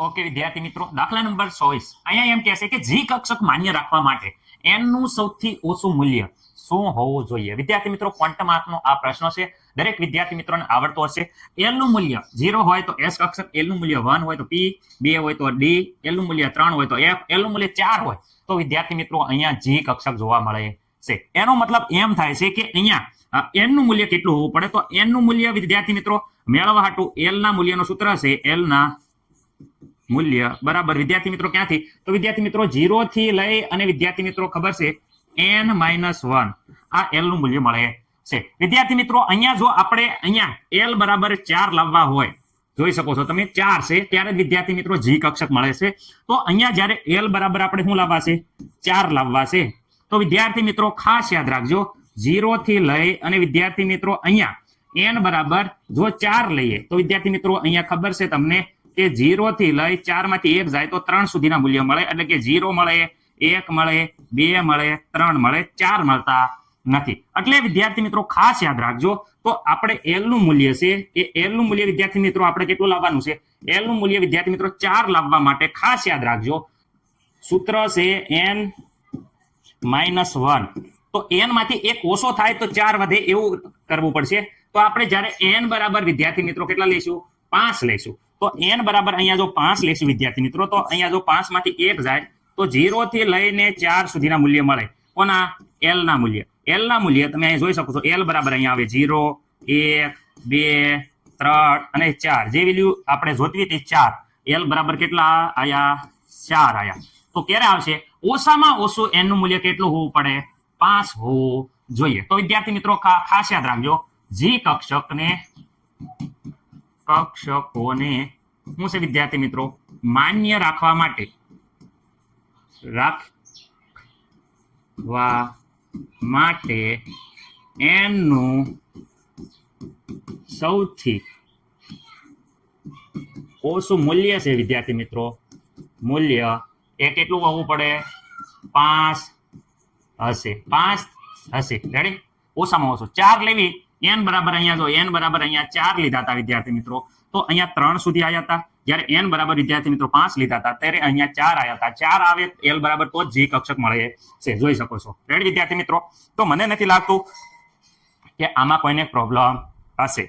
Okay વિદ્યાર્થી મિત્રો, દાખલા નંબર 24 અહીંયા એમ કહે છે કે જી કક્ષક માન્ય રાખવા માટે n નું સૌથી ઓછું મૂલ્ય શું હોવું જોઈએ? વિદ્યાર્થી મિત્રો, ક્વોન્ટમ આંકનો આ પ્રશ્ન છે, દરેક વિદ્યાર્થી મિત્રોને આવડતો હશે. l નું મૂલ્ય 0 હોય તો s કક્ષક, l નું મૂલ્ય 1 હોય તો p, 2 હોય તો d, l નું મૂલ્ય 3 હોય તો f, l નું મૂલ્ય 4 હોય તો વિદ્યાર્થી મિત્રો અહીંયા જી કક્ષક જોવા મળે છે. એનો મતલબ એમ થાય છે કે અહીંયા n નું મૂલ્ય કેટલું હોવું પડે? તો n નું મૂલ્ય વિદ્યાર્થી મિત્રો મેળવવા હાટુ l ના મૂલ્યનું સૂત્ર છે l ના મૂલ્ય બરાબર વિદ્યાર્થી મિત્રો ક્યાંથી? તો વિદ્યાર્થી મિત્રો 0 થી લઈ અને વિદ્યાર્થી મિત્રો ખબર છે n-1 આ l નું મૂલ્ય મળે છે. વિદ્યાર્થી મિત્રો અહીંયા જો આપણે અહીંયા l બરાબર 4 લાવવા હોય, જોઈ શકો છો તમે 4 છે ત્યારે વિદ્યાર્થી મિત્રો જી કક્ષક મળે છે. તો અહીંયા જ્યારે l બરાબર આપણે શું લાવવા છે? 4 લાવવા છે. તો વિદ્યાર્થી મિત્રો ખાસ યાદ રાખજો 0 થી લઈ અને વિદ્યાર્થી મિત્રો અહીંયા n બરાબર જો 4 લઈએ તો વિદ્યાર્થી મિત્રો અહીંયા ખબર છે તમને કે 0 થી લઈ 4 માંથી 1 જાય તો 3 સુધીના મૂલ્ય મળે, એટલે કે 0 મળે, 1 મળે, 2 મળે, 3 મળે, 4 મળતા નથી. એટલે વિદ્યાર્થી મિત્રો ખાસ યાદ રાખજો. તો આપણે l નું મૂલ્ય છે એ l નું મૂલ્ય વિદ્યાર્થી મિત્રો આપણે કેટલું લાવવાનું છે? l નું મૂલ્ય વિદ્યાર્થી મિત્રો 4 લાવવા માટે ખાસ યાદ રાખજો સૂત્ર છે n-1. તો n માંથી 1 ઓછો થાય તો 4 વધે એવું કરવું પડશે. તો આપણે જ્યારે n બરાબર વિદ્યાર્થી મિત્રો કેટલા લઈશું? 5 લઈશું. તો n બરાબર અહીંયા જો 5 લઈશું વિદ્યાર્થી મિત્રો, તો અહીંયા જો 5 માંથી 1 જાય તો 0 થી લઈને 4 સુધીના મૂલ્ય મળે. કોના? l ના મૂલ્ય. l ના મૂલ્ય તમે અહીં જોઈ શકો છો. l બરાબર અહીંયા આવે 0, 1, 2, 3 અને 4. જે વેલ્યુ આપણે જોતવી હતી 4, l બરાબર કેટલા આયા? 4 આયા. તો ક્યારે આવશે? ઓછામાં ઓછું n નું મૂલ્ય કેટલું હોવું પડે? 5 હોવું જોઈએ. તો વિદ્યાર્થી મિત્રો ખાસ યાદ રાખજો જી કક્ષકોને શું છે વિદ્યાર્થી મિત્રો માન્ય રાખવા માટે n નું સૌથી ઓછું મૂલ્ય છે વિદ્યાર્થી મિત્રો મૂલ્ય એ કેટલું હોવું પડે? 5 હશે. 5 હશે. રેડી? ઓછામાં ઓછું 4 લેવી. n બરાબર અહીંયા જો n બરાબર અહીંયા 4 લીધા હતા વિદ્યાર્થી મિત્રો, તો અહીંયા 3 સુધી આવ્યા હતા. જ્યારે n બરાબર વિદ્યાર્થી મિત્રો 5 લીધા હતા ત્યારે અહીંયા 4 આવ્યા હતા. 4 આવે l બરાબર તો જ જી કક્ષક મળે છે. જોઈ શકો છો. રેડી વિદ્યાર્થી મિત્રો? તો મને નથી લાગતું કે આમાં કોઈને પ્રોબ્લેમ હશે.